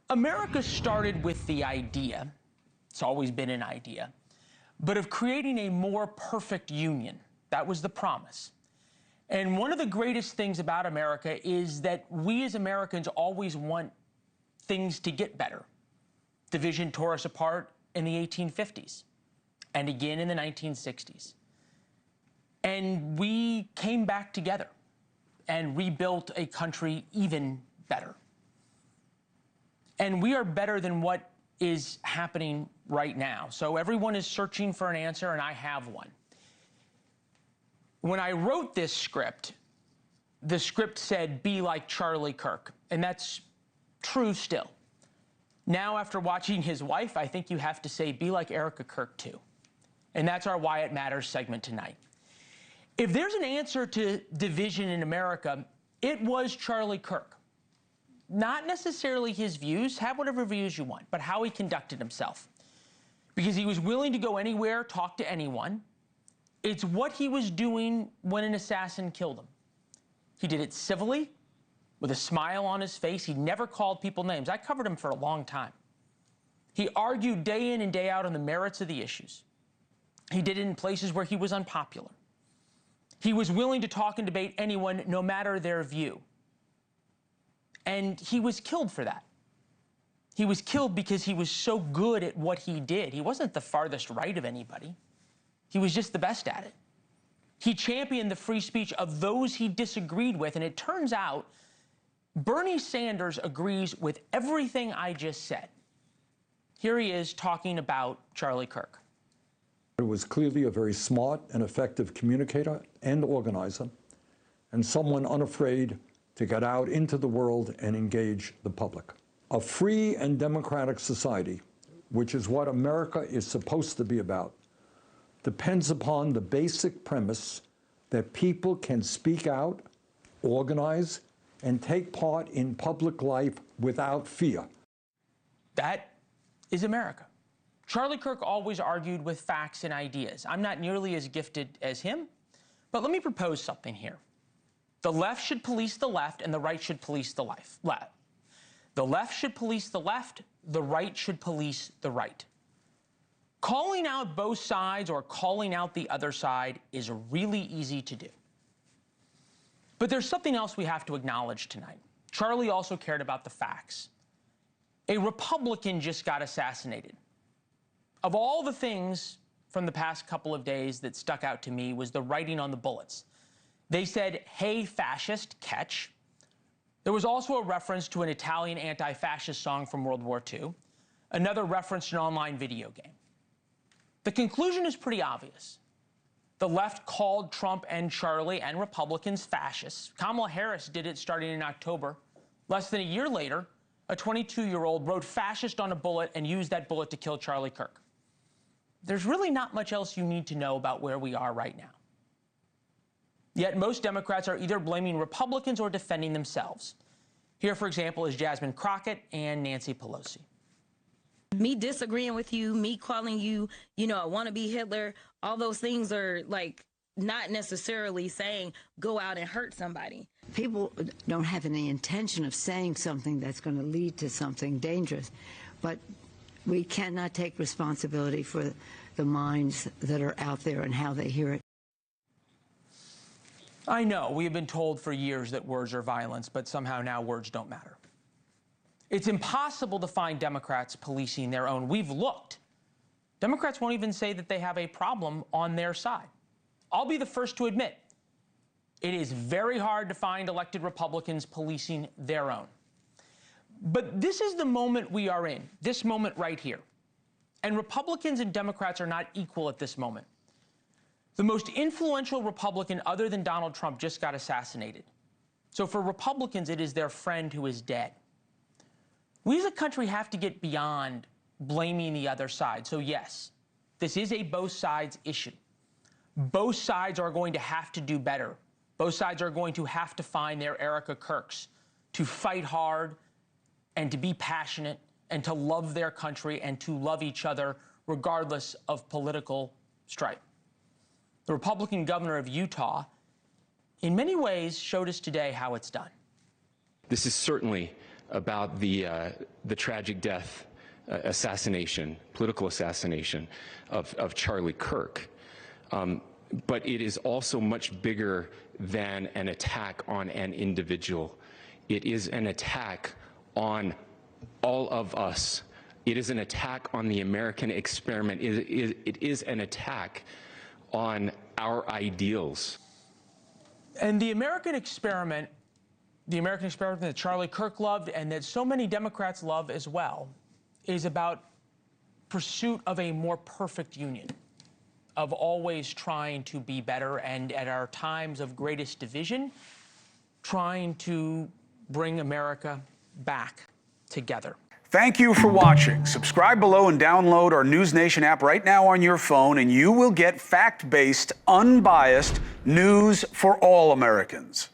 America started with the idea, it's always been an idea, but of creating a more perfect union. That was the promise. And one of the greatest things about America is that we as Americans always want things to get better. Division tore us apart in the 1850s and again in the 1960s. And we came back together and rebuilt a country even better. And we are better than what is happening right now. So everyone is searching for an answer, and I have one. When I wrote this script, the script said, "Be like Charlie Kirk," and that's true still. Now, after watching his wife, I think you have to say, "Be like Erica Kirk," too. And that's our Why It Matters segment tonight. If there's an answer to division in America, it was Charlie Kirk. Not necessarily his views, have whatever views you want, but how he conducted himself. Because he was willing to go anywhere, talk to anyone. It's what he was doing when an assassin killed him. He did it civilly, with a smile on his face. He never called people names. I covered him for a long time. He argued day in and day out on the merits of the issues. He did it in places where he was unpopular. He was willing to talk and debate anyone, no matter their view. And he was killed for that. He was killed because he was so good at what he did. He wasn't the farthest right of anybody. He was just the best at it. He championed the free speech of those he disagreed with, and it turns out Bernie Sanders agrees with everything I just said. Here he is talking about Charlie Kirk. He was clearly a very smart and effective communicator and organizer, and someone unafraid to get out into the world and engage the public. A free and democratic society, which is what America is supposed to be about, depends upon the basic premise that people can speak out, organize, and take part in public life without fear. That is America. Charlie Kirk always argued with facts and ideas. I'm not nearly as gifted as him, but let me propose something here. The left should police the left, and the right should police the left. The left should police the left, the right should police the right. Calling out both sides or calling out the other side is really easy to do. But there's something else we have to acknowledge tonight. Charlie also cared about the facts. A Republican just got assassinated. Of all the things from the past couple of days that stuck out to me was the writing on the bullets. They said, "Hey, fascist, catch." There was also a reference to an Italian anti-fascist song from World War II, another reference to an online video game. The conclusion is pretty obvious. The left called Trump and Charlie and Republicans fascists. Kamala Harris did it starting in October. Less than a year later, a 22-year-old wrote fascist on a bullet and used that bullet to kill Charlie Kirk. There's really not much else you need to know about where we are right now. Yet most Democrats are either blaming Republicans or defending themselves. Here, for example, is Jasmine Crockett and Nancy Pelosi. Me disagreeing with you, me calling you, I want to be Hitler, all those things are like not necessarily saying go out and hurt somebody. People don't have any intention of saying something that's going to lead to something dangerous, but we cannot take responsibility for the minds that are out there and how they hear it. I know we have been told for years that words are violence, but somehow now words don't matter. It's impossible to find Democrats policing their own. We've looked. Democrats won't even say that they have a problem on their side. I'll be the first to admit, it is very hard to find elected Republicans policing their own. But this is the moment we are in, this moment right here. And Republicans and Democrats are not equal at this moment. The most influential Republican other than Donald Trump just got assassinated. So for Republicans, it is their friend who is dead. We as a country have to get beyond blaming the other side. So yes, this is a both sides issue. Both sides are going to have to do better. Both sides are going to have to find their Erica Kirks to fight hard and to be passionate and to love their country and to love each other regardless of political stripe. The Republican governor of Utah, in many ways, showed us today how it's done. This is certainly about the tragic death, political assassination of Charlie Kirk. But it is also much bigger than an attack on an individual. It is an attack on all of us. It is an attack on the American experiment. It is an attack on our ideals. And the American experiment that Charlie Kirk loved and that so many Democrats love as well, is about pursuit of a more perfect union, of always trying to be better, and at our times of greatest division, trying to bring America back together. Thank you for watching. Subscribe below and download our NewsNation app right now on your phone, and you will get fact-based, unbiased news for all Americans.